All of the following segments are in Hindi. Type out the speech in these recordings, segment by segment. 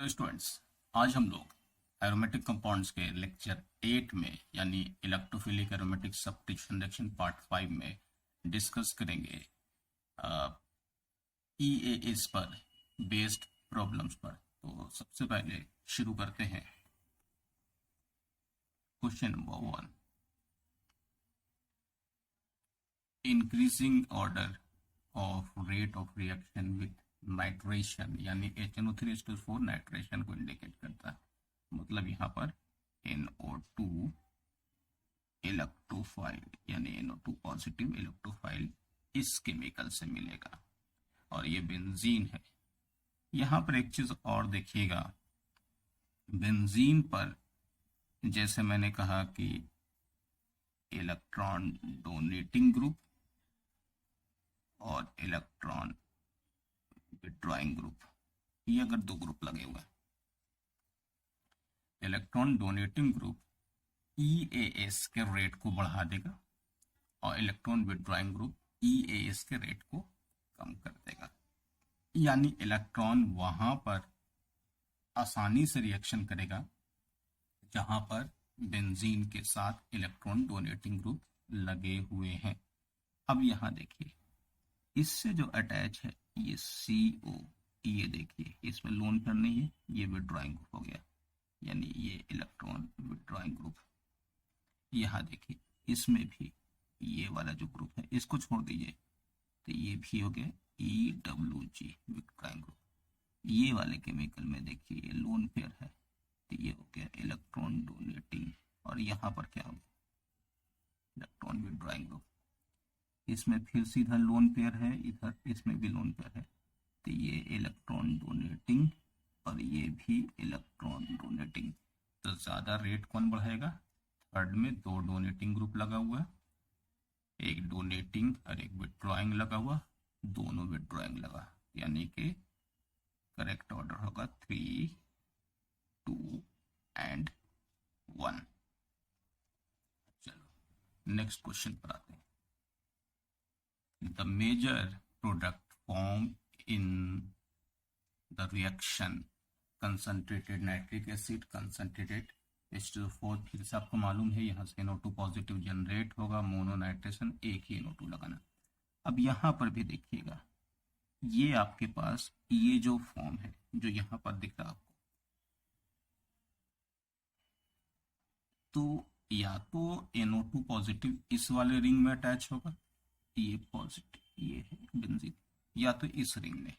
तो स्टूडेंट्स, आज हम लोग एरोमेटिक कंपाउंड्स के लेक्चर 8 में यानी electrophilic aromatic substitution reaction part 5 में डिस्कस करेंगे EAS पर बेस्ड प्रॉब्लम्स पर। तो सबसे पहले शुरू करते हैं। Question number 1, increasing order of rate of reaction with nitration यानी HNO3 नाइट्रेशन को इंडिकेट करता है। मतलब यहाँ पर NO2 इलेक्ट्रोफाइल यानी NO2 पॉजिटिव इलेक्ट्रोफाइल इस केमिकल से मिलेगा और ये बेंजीन है। यहाँ पर एक चीज और देखिएगा, बेंजीन पर जैसे मैंने कहा कि इलेक्ट्रॉन डोनेटिंग ग्रुप और इलेक्ट्रॉन विथड्रॉइंग ग्रुप, ये अगर दो ग्रुप लगे हुए हैं, इलेक्ट्रॉन डोनेटिंग ग्रुप EAS के रेट को बढ़ा देगा और इलेक्ट्रॉन विथड्रॉइंग ग्रुप EAS के रेट को कम कर देगा। यानी इलेक्ट्रॉन वहां पर आसानी से रिएक्शन करेगा जहां पर बेंजीन के साथ इलेक्ट्रॉन डोनेटिंग ग्रुप लगे हुए हैं। अब यहां देखिए, इससे जो अटैच है ये CO, ये देखिए इसमें लोन पेयर नहीं है, ये विथड्रॉइंग ग्रुप हो गया, यानी ये इलेक्ट्रॉन विथड्रॉइंग ग्रुप। यहाँ देखिए इसमें भी ये वाला जो ग्रुप है इसको छोड़ दीजिए तो ये भी हो गया EWG विथड्रॉइंग ग्रुप। ये वाले केमिकल में देखिए ये लोन पेयर है तो ये हो गया इलेक्ट्रॉन डोनेटिंग, और यहाँ पर क्या हो गया इलेक्ट्रॉन विथड्रॉइंग ग्रुप। इसमें फिर सीधा लोन पेयर है, इधर इसमें भी लोन पेयर है तो ये इलेक्ट्रॉन डोनेटिंग और ये भी इलेक्ट्रॉन डोनेटिंग। तो ज्यादा रेट कौन बढ़ाएगा? थर्ड में दो डोनेटिंग ग्रुप लगा हुआ है, एक डोनेटिंग और एक विथड्रॉइंग लगा हुआ, दोनों विथड्रॉइंग लगा, यानी कि करेक्ट ऑर्डर होगा 3, 2 एंड 1। चलो नेक्स्ट क्वेश्चन पर आते हैं। The major product formed in the reaction concentrated nitric acid concentrated H2O4, फिर से आपको मालूम है यहाँ से NO2 पॉजिटिव जनरेट होगा, मोनो नाइट्रेशन एक ही NO2 लगाना। अब यहाँ पर भी देखिएगा, ये आपके पास ये जो फॉर्म है जो यहाँ पर दिख रहा आपको, तो या तो NO2 पॉजिटिव इस वाले रिंग में अटैच होगा, ये पॉजिटिव ये है बेंजीन, या तो इस रिंग में।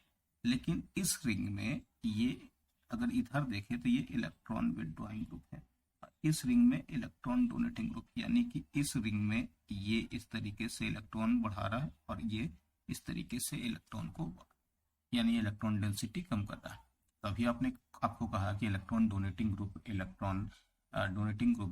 लेकिन इस रिंग में ये अगर इधर देखें तो ये इलेक्ट्रॉन विथड्रॉइंग ग्रुप है, इस रिंग में इलेक्ट्रॉन डोनेटिंग ग्रुप, यानी कि इस रिंग में ये इस तरीके से इलेक्ट्रॉन बढ़ा रहा है और ये इस तरीके से इलेक्ट्रॉन को यानी इलेक्ट्रॉन डेंसिटी कम कर रहा है। तभी आपको कहा कि इलेक्ट्रॉन डोनेटिंग ग्रुप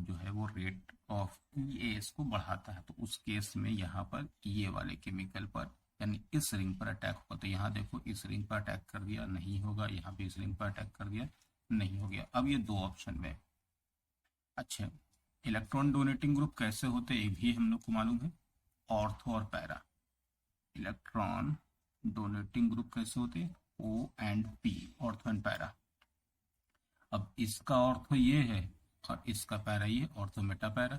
जो है वो रेट ऑफ EAS को बढ़ाता है। तो उस केस में यहाँ पर ये वाले केमिकल पर यानी इस रिंग पर अटैक होगा। तो यहाँ देखो इस रिंग पर अटैक कर दिया, नहीं होगा, यहाँ पे इस रिंग पर अटैक कर दिया, नहीं हो गया। अब ये दो ऑप्शन में, अच्छा इलेक्ट्रॉन डोनेटिंग ग्रुप कैसे होते ये भी हम लोग को मालूम है, ऑर्थो और पैरा। इलेक्ट्रॉन डोनेटिंग ग्रुप कैसे होते, O and P, ortho and para. अब इसका ऑर्थो ये है और इसका पैरा ये, ऑर्थो मेटा पैरा।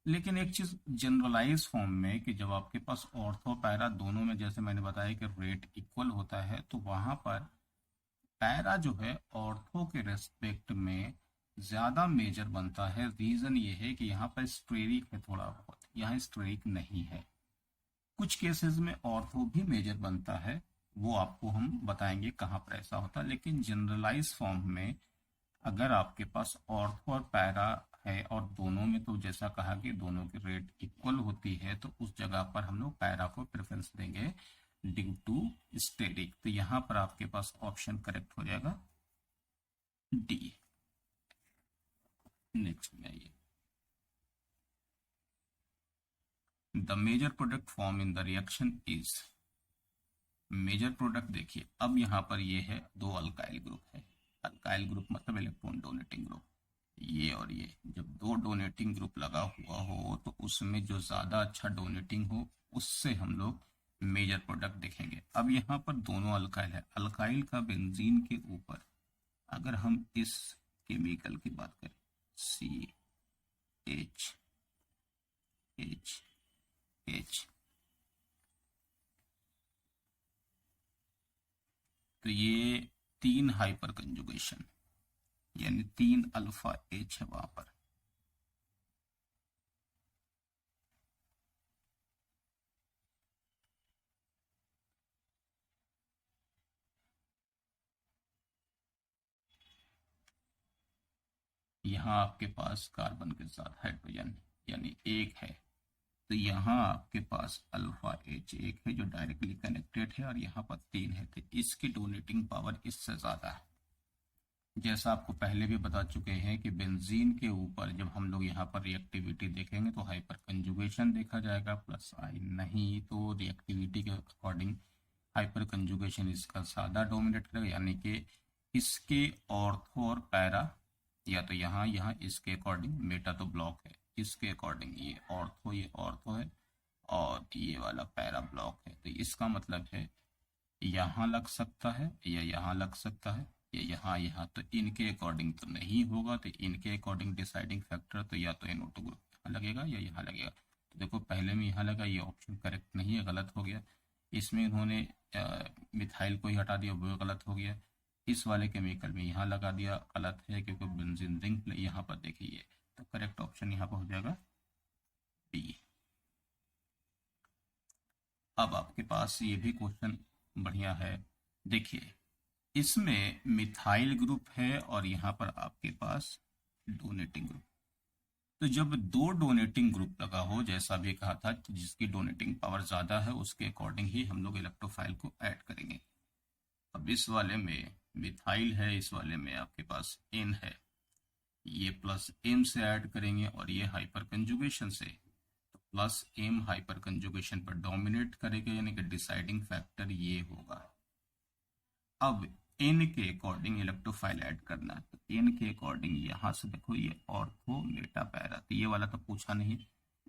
लेकिन एक चीज जनरलाइज फॉर्म में कि जब आपके पास ऑर्थो पैरा दोनों में जैसे मैंने बताया कि रेट इक्वल होता है, तो वहां पर पैरा जो है ऑर्थो के रेस्पेक्ट में ज्यादा मेजर बनता है। रीजन ये है कि यहाँ पर स्टेरिक है थोड़ा बहुत, यहाँ स्टेरिक नहीं है। कुछ केसेस में ऑर्थो भी मेजर बनता है, वो आपको हम बताएंगे कहाँ पर ऐसा होता है। लेकिन जनरलाइज फॉर्म में अगर आपके पास ऑर्थो और पैरा है और दोनों में तो जैसा कहा कि दोनों की रेट इक्वल होती है, तो उस जगह पर हम लोग पैरा को प्रेफरेंस देंगे ड्यू टू स्टेरिक। तो यहाँ पर आपके पास ऑप्शन करेक्ट हो जाएगा D। नेक्स्ट में आइए, the major product form in the reaction is, major product देखिए, अब यहाँ पर ये है दो अल्काइल ग्रुप है, अल्काइल ग्रुप मतलब इलेक्ट्रॉन डोनेटिंग ग्रुप, ये और ये। जब दो डोनेटिंग ग्रुप लगा हुआ हो तो उसमें जो ज्यादा अच्छा डोनेटिंग हो उससे हम लोग मेजर प्रोडक्ट देखेंगे। अब यहाँ पर दोनों अल्काइल है, अल्काइल का बेंजीन के ऊपर अगर हम इस केमिकल की बात करें CH H H, तो ये 3 हाइपर कंजुगेशन यानी 3 अल्फा H है वहां पर। यहाँ आपके पास कार्बन के साथ हाइड्रोजन यानी एक है, तो यहाँ आपके पास अल्फा H एक है जो डायरेक्टली कनेक्टेड है और यहाँ पर 3 है, तो इसकी डोनेटिंग पावर इससे ज्यादा है। जैसा आपको पहले भी बता चुके हैं कि बेंजीन के ऊपर जब हम लोग यहाँ पर रिएक्टिविटी देखेंगे तो हाइपर कंजुगेशन देखा जाएगा प्लस आई, नहीं तो रिएक्टिविटी के अकॉर्डिंग हाइपर कंजुगेशन इसका ज्यादा डोमिनेट करेगा, यानी कि इसके ऑर्थो और पैरा, या तो यहाँ इसके अकॉर्डिंग मेटा तो ब्लॉक है, इसके अकॉर्डिंग ये ऑर्थो है और ये वाला पैरा ब्लॉक है, तो इसका मतलब है यहाँ लग सकता है या यहाँ लग सकता है या यहाँ, तो इनके अकॉर्डिंग तो नहीं होगा, तो इनके अकॉर्डिंग डिसाइडिंग फैक्टर तो या तो NO2 ग्रुप यहाँ लगेगा या यहाँ लगेगा। तो देखो पहले में यहाँ लगा, ये ऑप्शन करेक्ट नहीं है, गलत हो गया। इसमें इन्होंने मिथाइल को ही हटा दिया, वो गलत हो गया। इस वाले केमिकल में यहाँ लगा दिया, गलत है क्योंकि बेंजीन रिंग यहाँ पर देखिए, तो करेक्ट ऑप्शन यहाँ पर हो जाएगा बी। अब आपके पास ये भी क्वेश्चन बढ़िया है, देखिए इसमें मिथाइल ग्रुप है और यहाँ पर आपके पास डोनेटिंग ग्रुप, तो जब 2 डोनेटिंग ग्रुप लगा हो, जैसा भी कहा था जिसकी डोनेटिंग पावर ज्यादा है उसके अकॉर्डिंग ही हम लोग इलेक्ट्रोफाइल को ऐड करेंगे। अब इस वाले में मिथाइल है, इस वाले में आपके पास N है, ये प्लस M से ऐड करेंगे और ये हाइपर कंजुगेशन से, तो प्लस M हाइपर कंजुगेशन पर डोमिनेट करेगा, यानी कि डिसाइडिंग फैक्टर ये होगा। अब N के अकॉर्डिंग इलेक्ट्रोफाइल ऐड करना है, तो N के अकॉर्डिंग यहाँ से देखो ये ऑर्थो मेटा पैरा, तो ये वाला तो पूछा नहीं,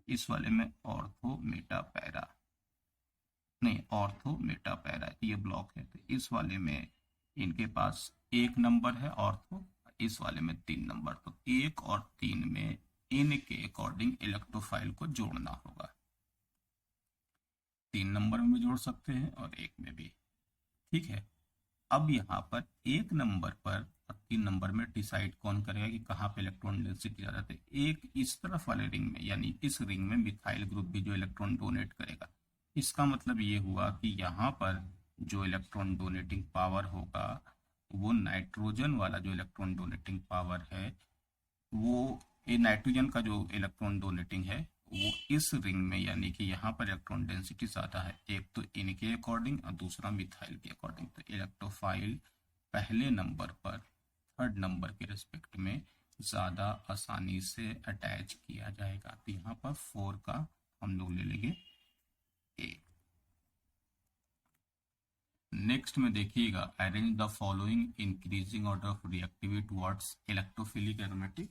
इस वाले में ऑर्थो मेटा पैरा नहीं, ऑर्थो मेटा पैरा ये ब्लॉक है, तो इस वाले में इनके पास 1 नंबर है ऑर्थो, इस वाले में 3 नंबर, तो 1 और 3 में N के अकॉर्डिंग इलेक्ट्रोफाइल को जोड़ना होगा। 3 नंबर में भी जोड़ सकते हैं और 1 में भी, ठीक है। अब यहाँ पर 1 नंबर पर और 3 नंबर में डिसाइड कौन करेगा कि कहाँ पे इलेक्ट्रॉन डेंसिटी ज्यादा है, एक इस तरफ वाले रिंग में, यानी इस रिंग में मिथाइल ग्रुप भी जो इलेक्ट्रॉन डोनेट करेगा। इसका मतलब ये हुआ कि यहाँ पर जो इलेक्ट्रॉन डोनेटिंग पावर होगा वो नाइट्रोजन वाला जो इलेक्ट्रॉन डोनेटिंग पावर है, वो ये नाइट्रोजन का जो इलेक्ट्रॉन डोनेटिंग है वो इस रिंग में, यानी कि यहाँ पर इलेक्ट्रॉन डेंसिटी ज्यादा है, एक तो इनके अकॉर्डिंग और दूसरा मिथाइल के अकॉर्डिंग, तो इलेक्ट्रोफाइल पहले नंबर पर 3rd नंबर के रिस्पेक्ट में ज्यादा आसानी से अटैच किया जाएगा, तो यहाँ पर 4 का हम लोग ले लेंगे ए। नेक्स्ट में देखिएगा, arrange the following increasing order of reactivity towards electrophilic aromatic.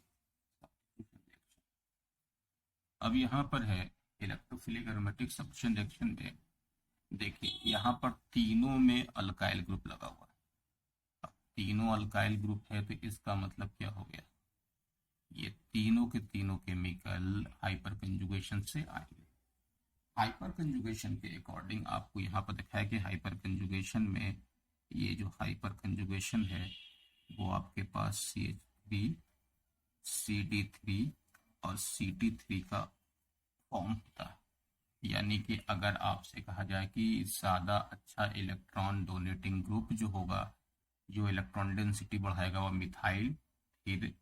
अब यहाँ पर है इलेक्ट्रोफिलिक एरोमेटिक सब्स्टिट्यूशन रिएक्शन में, देखिए यहाँ पर तीनों में अल्काइल ग्रुप लगा हुआ है। अब तीनों अल्काइल ग्रुप है तो इसका मतलब क्या हो गया, ये तीनों के तीनों केमिकल हाइपर कंजुगेशन से आएंगे। हाइपर कंजुगेशन के अकॉर्डिंग आपको यहाँ पर दिखाया कि हाइपर कंजुगेशन में ये जो हाइपर कंजुगेशन है वो आपके पास CH3 CD3 और CT3 का फॉर्म होता है, यानी कि अगर आपसे कहा जाए कि ज्यादा अच्छा इलेक्ट्रॉन डोनेटिंग ग्रुप जो होगा, जो इलेक्ट्रॉन डेंसिटी बढ़ाएगा, वो मिथाइल, फिर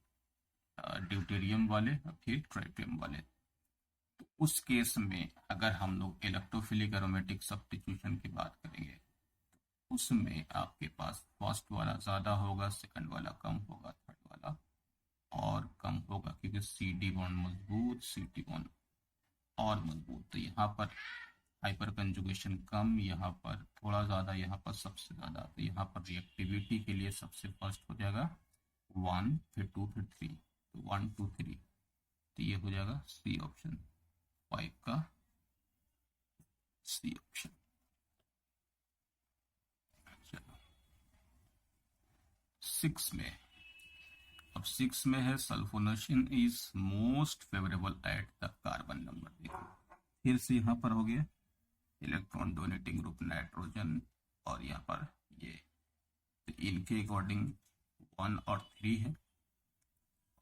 ड्यूटेरियम वाले, फिर ट्राइटियम वाले। तो उस केस में अगर हम लोग इलेक्ट्रोफिलिक एरोमेटिक सब्स्टिट्यूशन की बात करेंगे, उसमें आपके पास फर्स्ट वाला ज्यादा होगा, सेकंड वाला कम होगा, थर्ड वाला और कम होगा, क्योंकि CD बॉन्ड मजबूत, CT बॉन्ड और मजबूत, तो यहाँ पर हाइपर कंजुगेशन कम, यहाँ पर थोड़ा ज्यादा, यहाँ पर सबसे ज्यादा, तो यहाँ पर रिएक्टिविटी के लिए सबसे फर्स्ट हो जाएगा 1, फिर 2, फिर 3, तो 1, 2, 3, तो ये हो जाएगा C ऑप्शन, 5 का C ऑप्शन। चलो 6 में, अब 6 में है sulphonation is most favourable at the carbon number. देखो फिर से यहाँ पर हो गया इलेक्ट्रॉन डोनेटिंग ग्रुप नाइट्रोजन, और यहाँ पर ये, तो इनके अकॉर्डिंग 1 और 3 है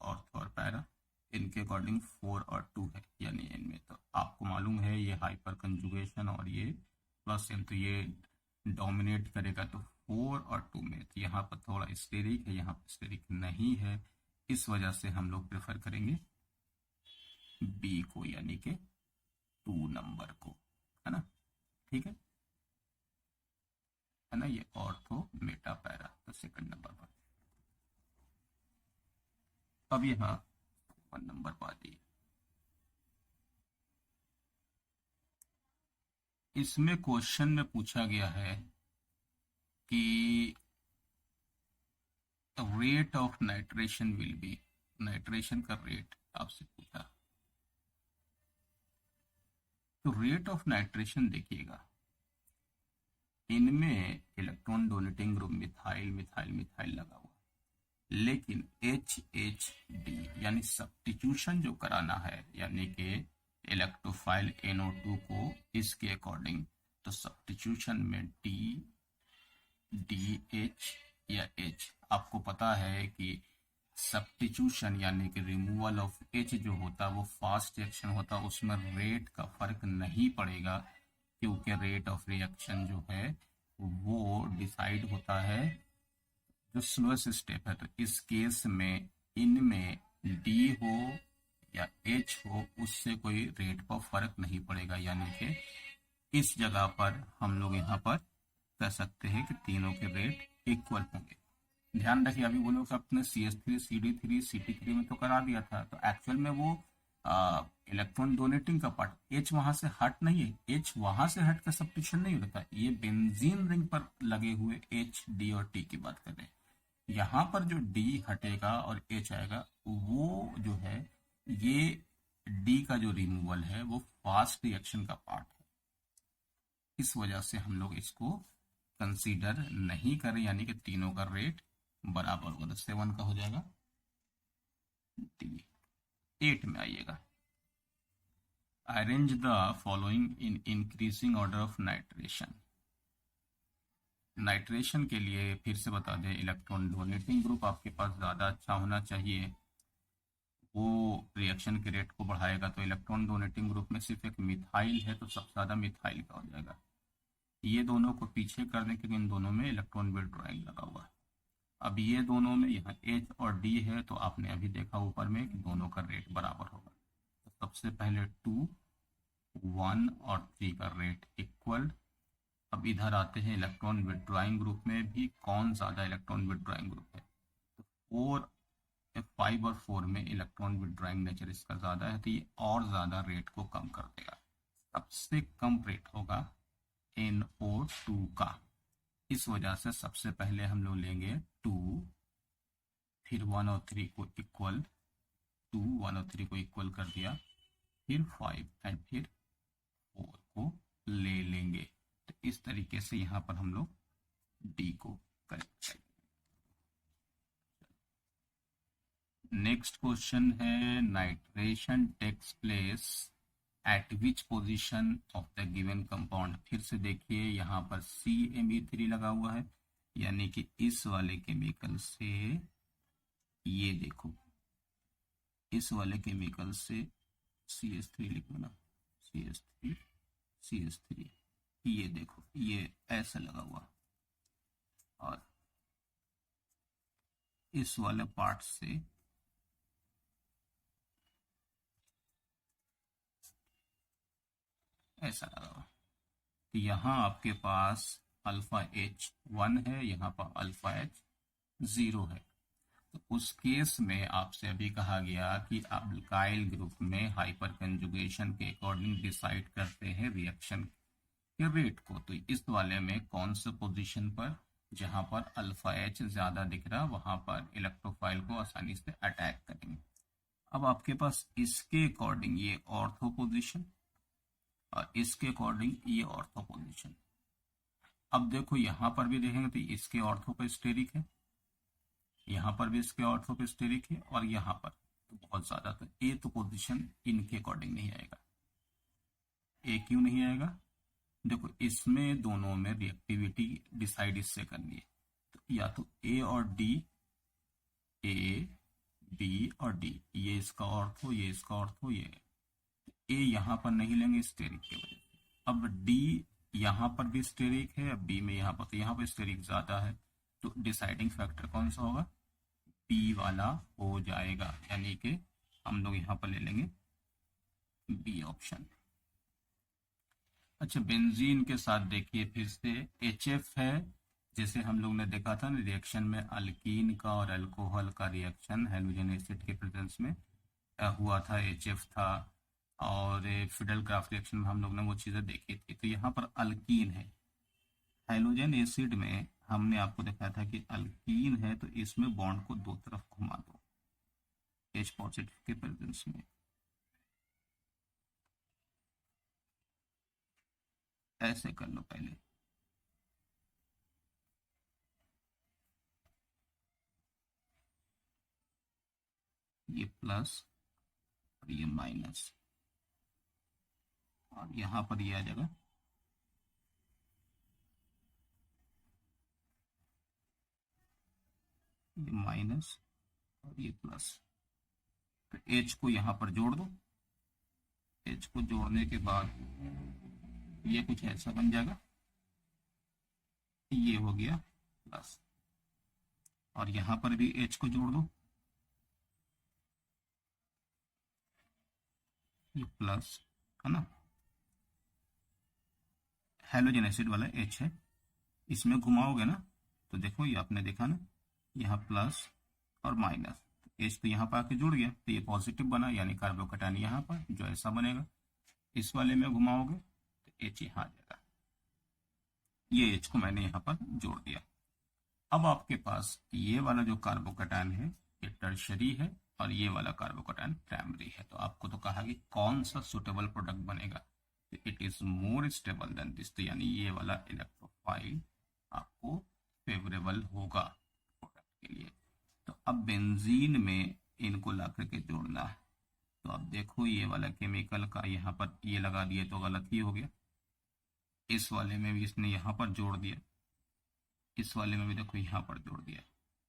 ऑर्थो और पैरा, इनके अकॉर्डिंग 4 और 2 है, यानी इनमें तो आपको मालूम है ये हाइपर कंजुगेशन और ये प्लस एम, तो ये डोमिनेट करेगा तो 4 और 2 में, तो यहाँ पर थोड़ा स्टेरिक है, यहाँ पर स्टेरिक नहीं है, इस वजह से हम लोग प्रेफर करेंगे बी को, यानी कि 2 नंबर को, है ना, ठीक है ना, ये ऑर्थो मेटा पैरा, तो सेकंड नंबर पर। अब यहाँ 1 नंबर पर आती है, इसमें क्वेश्चन में पूछा गया है कि rate of nitration will be, nitration का रेट आपसे पूछा, तो रेट ऑफ नाइट्रेशन देखिएगा, इनमें electron donating group methyl methyl methyl लगा हुआ, लेकिन HHD यानी सब्स्टिट्यूशन जो कराना है, यानी कि इलेक्ट्रोफाइल NO2 को इसके अकॉर्डिंग, तो सब्स्टिट्यूशन में DH या H, आपको पता है कि सब्स्टिट्यूशन यानी कि रिमूवल ऑफ H जो होता है वो फास्ट रिएक्शन होता है, उसमें रेट का फर्क नहीं पड़ेगा, क्योंकि रेट ऑफ रिएक्शन जो है वो डिसाइड होता है जो स्लोएस्ट स्टेप है, तो इस केस में इनमें D हो या H हो उससे कोई रेट पर फर्क नहीं पड़ेगा, यानी कि इस जगह पर हम लोग यहाँ पर कह सकते हैं कि तीनों के रेट इक्वल होंगे। ध्यान रखिए, अभी वो लोग अपने CH3 CD3 CT3 में तो करा दिया था, तो एक्चुअल में वो इलेक्ट्रॉन डोनेटिंग का पार्ट H वहां से हट नहीं है, H वहां से हट कर सब्स्टिट्यूशन नहीं होता, ये बेंजीन रिंग पर लगे हुए H D और T की बात कर रहे हैं। यहाँ पर जो D हटेगा और H आएगा, वो जो है ये D का जो रिमूवल है वो फास्ट रिएक्शन का पार्ट है, इस वजह से हम लोग इसको कंसीडर नहीं करें, यानी कि तीनों का रेट बराबर होगा, तो 7 का हो जाएगा D। 8 में आइएगा, arrange the following in increasing order of nitration. Nitration के लिए फिर से बता दें, इलेक्ट्रॉन डोनेटिंग ग्रुप आपके पास ज़्यादा अच्छा होना चाहिए, वो रिएक्शन के रेट को बढ़ाएगा, तो इलेक्ट्रॉन डोनेटिंग ग्रुप में सिर्फ एक मिथाइल है तो सबसे ज़्यादा मिथाइल का हो जाएगा, ये दोनों को पीछे कर दें क्योंकि इन दोनों में इलेक्ट्रॉन विड्रॉइंग लगा हुआ है। अब ये दोनों में यहाँ H और D है, तो आपने अभी देखा ऊपर में कि दोनों का रेट बराबर होगा, तो सबसे पहले 2, 1 और 3 का रेट इक्वल। अब इधर आते हैं इलेक्ट्रॉन विड्रॉइंग ग्रुप में भी कौन ज़्यादा इलेक्ट्रॉन विड्रॉइंग ग्रुप है, तो 4, 5 और 4 में इलेक्ट्रॉन विड्रॉइंग नेचर इसका ज़्यादा है, तो ये और ज़्यादा रेट को कम कर देगा, सबसे कम रेट होगा NO2 का, इस वजह से सबसे पहले हम लोग लेंगे 2, फिर 1 और 3 को इक्वल, 2 1 और 3 को इक्वल कर दिया, फिर 5 एंड फिर 4 को ले लेंगे, तो इस तरीके से यहाँ पर हम लोग D को करेक्ट करेंगे। नेक्स्ट क्वेश्चन है, nitration takes place at which position of the given compound. फिर से देखिए यहाँ पर CMe3 लगा हुआ है, यानी कि इस वाले केमिकल से, ये देखो इस वाले केमिकल से CH3 लिखो ना, CH3 CH3, ये देखो ये ऐसा लगा हुआ, और इस वाले पार्ट से ऐसा लगा हुआ, तो यहाँ आपके पास अल्फा H1 है, यहाँ पर अल्फा H0 है, तो उस केस में आपसे अभी कहा गया कि अल्काइल ग्रुप में हाइपर कंजुगेशन के अकॉर्डिंग डिसाइड करते हैं रिएक्शन के रेट को, तो इस वाले में कौन से पोजीशन पर, जहां पर अल्फा H ज्यादा दिख रहा वहां पर इलेक्ट्रोफाइल को आसानी से अटैक करेंगे। अब आपके पास इसके अकॉर्डिंग ये ऑर्थो पोजीशन और इसके अकॉर्डिंग ये ऑर्थो पोजीशन। अब देखो यहां पर भी देखेंगे तो इसके ऑर्थो पर स्टेरिक है, यहाँ पर भी इसके ऑर्थो पे स्टेरिक है और यहाँ पर तो बहुत ज्यादा, तो ए तो पोजीशन इनके अकॉर्डिंग नहीं आएगा। ए क्यों नहीं आएगा? देखो इसमें दोनों में रिएक्टिविटी डिसाइड इससे करनी है, तो या तो ए और डी, ए बी और डी, ये इसका ऑर्थो, ये इसका ऑर्थो, ये ए यहाँ पर नहीं लेंगे स्टेरिक की वजह से। अब डी यहाँ पर भी स्टेरिक है, अब बी में यहाँ पर, तो यहाँ पर स्टेरिक ज्यादा है, तो डिसाइडिंग फैक्टर कौन सा होगा? बी वाला हो जाएगा, यानी कि हम लोग यहाँ पर ले लेंगे बी ऑप्शन। अच्छा, बेंजीन के साथ देखिए फिर से HF है, जैसे हम लोग ने देखा था ना रिएक्शन में अल्कीन का और अल्कोहल का रिएक्शन हैलोजन एसिड के प्रेजेंस में हुआ था, HF था, और फिडेल क्राफ्ट रिएक्शन में हम लोग ने वो चीज़ें देखी थी। तो यहाँ पर अल्कीन है, हैलोजन एसिड में हमने आपको दिखाया था कि अल्कीन है, तो इसमें बॉन्ड को दो तरफ घुमा दो H पॉजिटिव के प्रेजेंस में, ऐसे कर लो पहले, ये प्लस और ये माइनस, और यहाँ पर ये आ जाएगा ये माइनस और ये प्लस। तो H को यहाँ पर जोड़ दो, H को जोड़ने के बाद ये कुछ ऐसा बन जाएगा, ये हो गया प्लस, और यहाँ पर भी H को जोड़ दो, ये प्लस है ना, हैलोजन एसिड वाला H है, इसमें घुमाओगे ना तो देखो ये आपने देखा ना, यहाँ प्लस और माइनस, H तो यहाँ पर आके जुड़ गया, तो ये पॉजिटिव बना, यानी कार्बोकैटायन यहाँ पर जो ऐसा बनेगा, इस वाले में घुमाओगे तो H यहाँ आ जाएगा, ये H को मैंने यहाँ पर जोड़ दिया। अब आपके पास ये वाला जो कार्बोकैटायन है ये टर्शरी है, और ये वाला कार्बोकैटायन प्राइमरी है, तो आपको तो कहा कि कौन सा सुटेबल प्रोडक्ट बनेगा, it is more stable then this, तो यानी ये वाला इलेक्ट्रोफाइल आपको फेवरेबल होगा प्रोडक्ट के लिए। तो अब बेंजीन में इनको ला करके जोड़ना है, तो अब देखो ये वाला केमिकल का यहाँ पर ये लगा दिए तो गलत ही हो गया, इस वाले में भी इसने यहाँ पर जोड़ दिया, इस वाले में भी देखो यहाँ पर जोड़ दिया,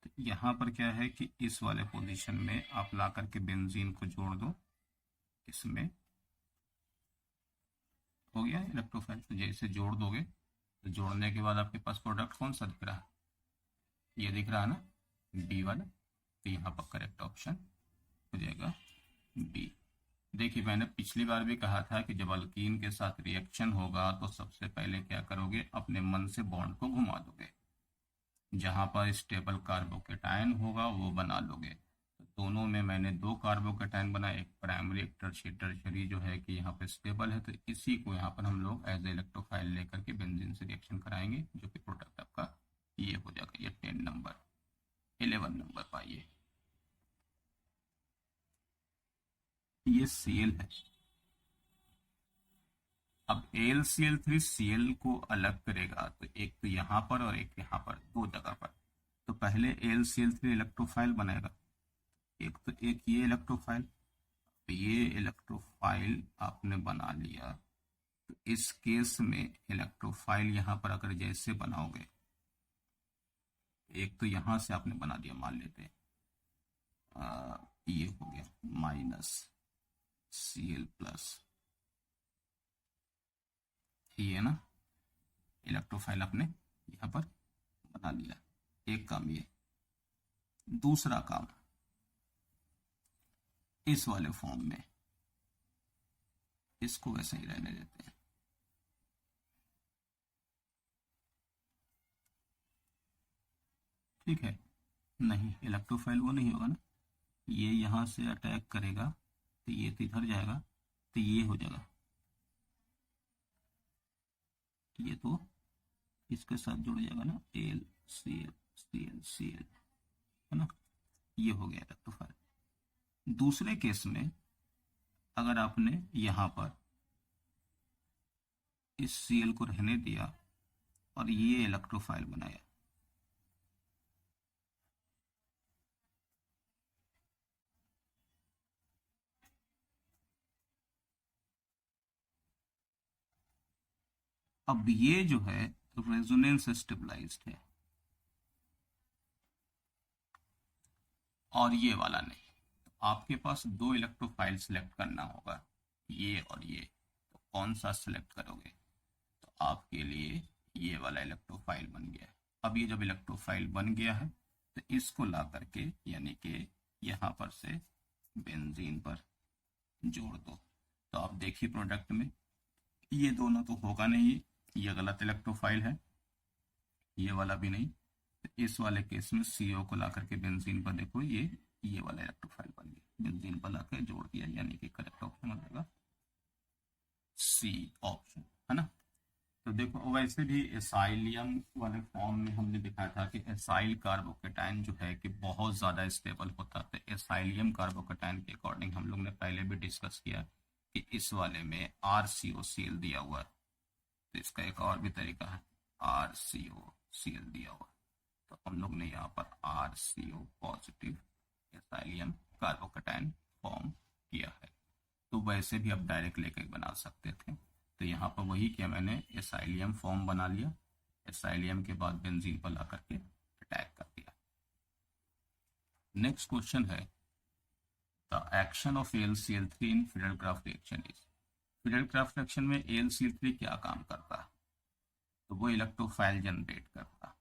तो यहाँ पर क्या है कि इस वाले पोजीशन में आप ला करके बेंजीन को जोड़ दो, इसमें हो गया इलेक्ट्रोफाइल। तो जैसे जोड़ दोगे तो जोड़ने के बाद आपके पास प्रोडक्ट कौन सा दिख रहा है? ये दिख रहा है ना, बी वाला, तो यहाँ पर करेक्ट ऑप्शन हो जाएगा बी। देखिए मैंने पिछली बार भी कहा था कि जब अल्कीन के साथ रिएक्शन होगा तो सबसे पहले क्या करोगे, अपने मन से बॉन्ड को घुमा दोगे, जहां पर स्टेबल कार्बोकैटायन होगा वो बना लोगे। तो दोनों में मैंने दो कार्बोकैटायन बनाए, एक प्राइमरी एक टर्शियरी जो है कि यहाँ पे स्टेबल है, तो इसी को यहाँ पर हम लोग एज ए इलेक्ट्रोफाइल लेकर के बेंजीन से रिएक्शन कराएंगे, जो कि प्रोडक्ट आपका ये हो जाएगा, ये 10 नंबर 11 नंबर पाइए, ये Cl है। अब AlCl3 Cl को अलग करेगा, तो एक तो यहाँ पर और एक यहाँ पर, दो जगह पर, तो पहले AlCl3 इलेक्ट्रोफाइल बनाएगा, एक तो एक ये इलेक्ट्रोफाइल, तो ये इलेक्ट्रोफाइल आपने बना लिया, तो इस केस में इलेक्ट्रोफाइल यहाँ पर अगर जैसे बनाओगे, एक तो यहाँ से आपने बना दिया, मान लेते हैं ये हो गया माइनस Cl प्लस, ये है ना इलेक्ट्रोफाइल आपने यहाँ पर बना लिया, एक काम ये। दूसरा काम, इस वाले फॉर्म में इसको वैसे ही रहने देते हैं, ठीक है, नहीं इलेक्ट्रोफाइल वो नहीं होगा ना, ये यहाँ से अटैक करेगा तो ये तो इधर जाएगा, तो ये हो जाएगा, ये तो इसके साथ जुड़ जाएगा ना, AlCl है ना, ये हो गया इलेक्ट्रोफाइल। दूसरे केस में अगर आपने यहाँ पर इस Cl को रहने दिया और ये इलेक्ट्रोफाइल बनाया, अब ये जो है रेजोनेंस स्टेबलाइज्ड है और ये वाला नहीं। तो आपके पास दो इलेक्ट्रोफाइल सिलेक्ट करना होगा, ये और ये। तो कौन सा सिलेक्ट करोगे? तो आपके लिए ये वाला इलेक्ट्रोफाइल बन गया है। अब ये जब इलेक्ट्रोफाइल बन गया है तो इसको ला करके यानी कि यहाँ पर से बेंजीन पर जोड़ दो। तो आप देखिए प्रोडक्ट में ये दोनों तो होगा नहीं, ये गलत इलेक्ट्रोफाइल है, ये वाला भी नहीं। तो इस वाले केस में CO को ला करके बेंजीन पर देखो, ये वाला इलेक्ट्रोफाइल बन गया, बेंजीन पर लाकर जोड़ दिया, यानी कि करेक्ट ऑप्शन हो जाएगा C ऑप्शन, है ना। तो देखो वैसे भी एसाइलियम वाले फॉर्म में हमने दिखाया था कि एसाइल कार्बोकेटाइन जो है कि बहुत ज़्यादा स्टेबल होता है। तो एसाइलियम कार्बोकेटाइन के अकॉर्डिंग हम लोग ने पहले भी डिस्कस किया कि इस वाले में RCOCl दिया हुआ है। तो इसका एक और भी तरीका है, RCOCl दिया हुआ है, तो हम लोग ने यहाँ पर RCO positive acylium carbocation form किया है। तो वैसे भी आप डायरेक्ट लेकर बना सकते थे। तो यहाँ पर वही किया मैंने, एसाइलियम फॉर्म बना लिया, एसाइलियम के बाद बेंजीन पर ला करके अटैक कर दिया। नेक्स्ट क्वेश्चन है the action of AlCl3 in Friedel Crafts reaction is. Friedel Crafts reaction में AlCl3 क्या काम करता है? तो वो इलेक्ट्रोफाइल जनरेट करता है,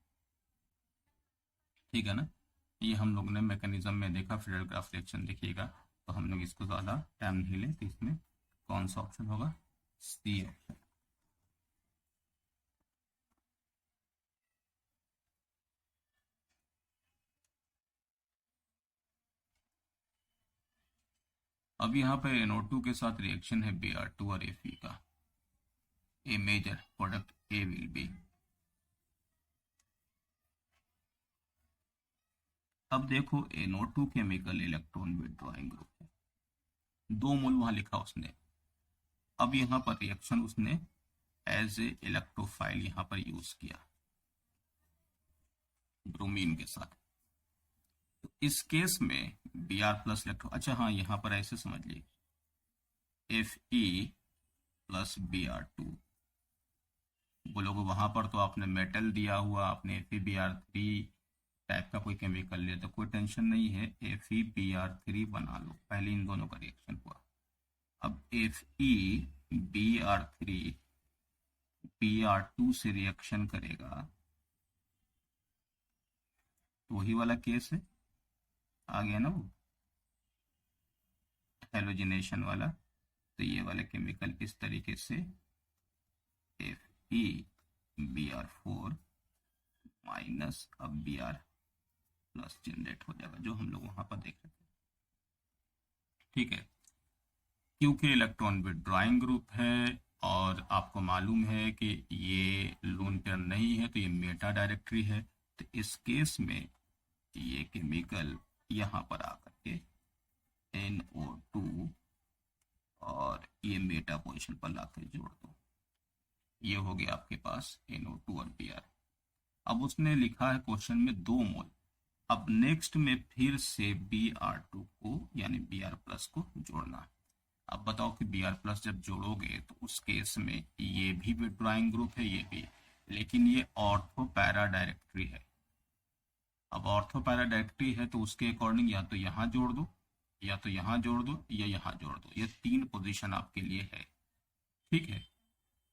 ठीक है ना। ये हम लोग ने मैकेनिज्म में देखा, फिडेलक्राफ्ट रिएक्शन देखिएगा। तो हम लोग इसको ज़्यादा टाइम नहीं लें, तो इसमें कौन सा ऑप्शन होगा? C option. अब यहाँ पे NO2 के साथ रिएक्शन है Br2 और Fe का। A major product A will be. अब देखो NO2 chemical electron withdrawing group है, 2 मोल वहां लिखा उसने। अब यहाँ पर रिएक्शन उसने एज ए इलेक्ट्रोफाइल यहाँ पर यूज किया ब्रोमीन के साथ। तो इस केस में Br प्लस इलेक्ट्रो, अच्छा हाँ यहाँ पर ऐसे समझ लीजिए Fe प्लस Br2 बोलोगे, वहां पर तो आपने मेटल दिया हुआ, आपने FeBr3 टाइप का कोई केमिकल लिया, तो कोई टेंशन नहीं है, FeBr3 बना लो। पहले इन दोनों का रिएक्शन हुआ, अब FeBr3 Br2 से रिएक्शन करेगा, तो वही वाला केस है, आ गया ना वो हेलोजिनेशन वाला। तो ये वाला केमिकल इस तरीके से FeBr4 माइनस अब Br प्लस जनरेट हो जाएगा, जो हम लोग वहां पर देख रहे थे, ठीक है। क्योंकि इलेक्ट्रॉन विथड्रॉइंग ग्रुप है और आपको मालूम है कि ये लोन पेयर नहीं है, तो ये मेटा डायरेक्टरी है। तो इस केस में ये केमिकल यहाँ पर आकर के NO2 और ये मेटा पोजिशन पर लाकर जोड़ दो, ये हो गया आपके पास NO2 और Br। अब उसने लिखा है क्वेश्चन में 2 मोल। अब नेक्स्ट में फिर से Br2 को यानी Br प्लस को जोड़ना है। अब बताओ कि Br प्लस जब जोड़ोगे तो उस केस में ये भी विथड्रॉइंग ग्रुप है, ये भी, लेकिन ये ऑर्थो पैरा डायरेक्टरी है। अब ऑर्थो पैरा डायरेक्टरी है तो उसके अकॉर्डिंग या तो यहाँ जोड़ दो, या तो यहाँ जोड़ दो, या यहाँ जोड़ दो। ये 3 पोजीशन आपके लिए है, ठीक है।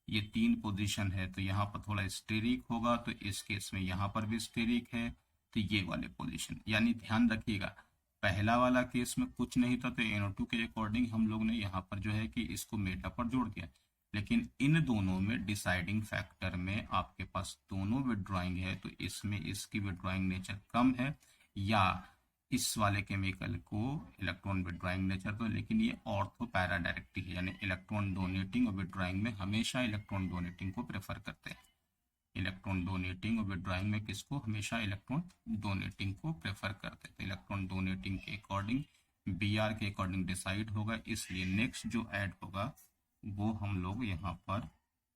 ये 3 पोजीशन है, तो यहाँ पर थोड़ा स्टेरिक होगा, तो इस केस में यहाँ पर भी स्टेरिक है। तो ये वाले पोजीशन, यानी ध्यान रखिएगा, पहला वाला केस में कुछ नहीं था, तो NO2 के अकॉर्डिंग हम लोग ने यहाँ पर जो है कि इसको मेटा पर जोड़ दिया। लेकिन इन दोनों में डिसाइडिंग फैक्टर में आपके पास दोनों विथड्रॉइंग है, तो इसमें इसकी विथड्रॉइंग नेचर कम है, या इस वाले केमिकल को इलेक्ट्रॉन विथड्रॉइंग नेचर तो, लेकिन ये ऑर्थो पैरा डायरेक्टरी है, यानी इलेक्ट्रॉन डोनेटिंग और विथड्रॉइंग में हमेशा इलेक्ट्रॉन डोनेटिंग को प्रेफर करते हैं। इलेक्ट्रॉन डोनेटिंग और विथड्रॉइंग में किसको? हमेशा इलेक्ट्रॉन डोनेटिंग को प्रेफर करते हैं। तो इलेक्ट्रॉन डोनेटिंग के अकॉर्डिंग Br के अकॉर्डिंग डिसाइड होगा, इसलिए नेक्स्ट जो ऐड होगा वो हम लोग यहाँ पर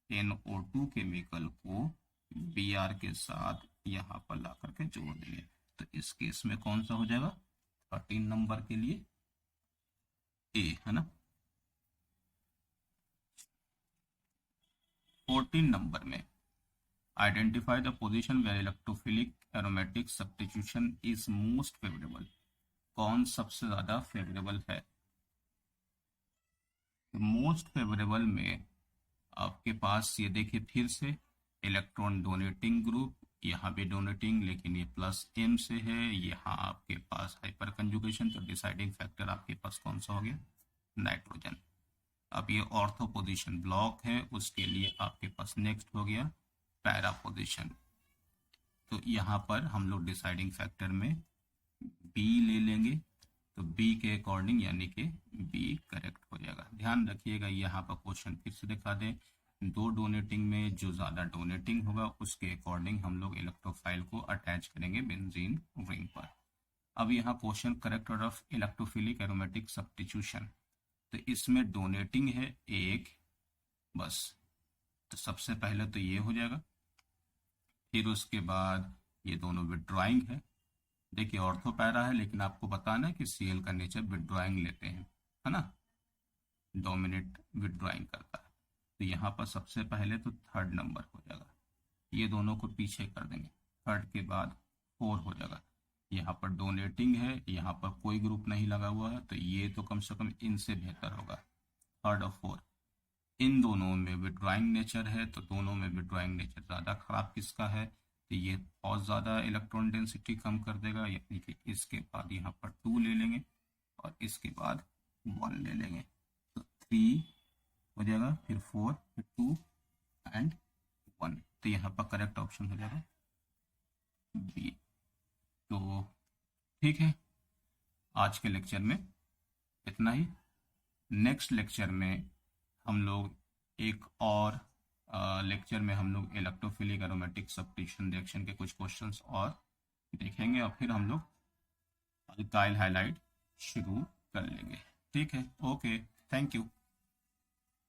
NO2 केमिकल को Br के साथ यहाँ पर ला करके जोड़ देंगे। तो इस केस में कौन सा हो जाएगा? 13 नंबर के लिए A, है ना। 14 नंबर में identify the position where electrophilic aromatic substitution is most favourable. कौन सबसे ज्यादा फेवरेबल है? मोस्ट फेवरेबल में आपके पास ये देखिए फिर से इलेक्ट्रॉन डोनेटिंग ग्रुप, यहाँ भी डोनेटिंग लेकिन ये प्लस एम से है, यहाँ आपके पास हाइपर कंजुगेशन, तो डिसाइडिंग फैक्टर आपके पास कौन सा हो गया? नाइट्रोजन। अब ये ऑर्थो पोजीशन ब्लॉक है, उसके लिए आपके पास नेक्स्ट हो गया पैरा पोजीशन। तो यहाँ पर हम लोग डिसाइडिंग फैक्टर में बी ले लेंगे, तो बी के अकॉर्डिंग यानी कि बी करेक्ट हो जाएगा। ध्यान रखिएगा यहाँ पर क्वेश्चन फिर से दिखा दें, दो डोनेटिंग में जो ज़्यादा डोनेटिंग होगा उसके अकॉर्डिंग हम लोग इलेक्ट्रोफाइल को अटैच करेंगे बेंजीन रिंग पर। अब यहाँ question correct order of electrophilic aromatic substitution, तो इसमें डोनेटिंग है एक बस, तो सबसे पहले तो ये हो जाएगा, फिर उसके बाद ये दोनों विड्रॉइंग है। देखिए ऑर्थो पैरा है लेकिन आपको बताना है कि सीएल का नेचर विड्रॉइंग लेते हैं, है ना, डोमिनेट विड्रॉइंग करता है। तो यहाँ पर सबसे पहले तो थर्ड नंबर हो जाएगा, ये दोनों को पीछे कर देंगे, थर्ड के बाद 4 हो जाएगा। यहाँ पर डोनेटिंग है, यहाँ पर कोई ग्रुप नहीं लगा हुआ है, तो ये तो कम से कम इनसे बेहतर होगा, थर्ड और 4। इन दोनों में विड्रॉइंग नेचर है, तो दोनों में विड्रॉइंग नेचर ज़्यादा खराब किसका है? तो ये बहुत ज़्यादा इलेक्ट्रॉन डेंसिटी कम कर देगा, यानी कि इसके बाद यहाँ पर 2 ले लेंगे और इसके बाद 1 ले लेंगे, तो 3 हो जाएगा, फिर 4, फिर 2 एंड 1। तो यहाँ पर करेक्ट ऑप्शन हो जाएगा बी। तो ठीक है, आज के लेक्चर में इतना ही। नेक्स्ट लेक्चर में हम लोग एक और लेक्चर में हम लोग इलेक्ट्रोफिलिक एरोमेटिक सब्स्टिट्यूशन रिएक्शन के कुछ क्वेश्चंस और देखेंगे और फिर हम लोग अल्काइल हाइलाइड शुरू कर लेंगे। ठीक है, ओके, थैंक यू।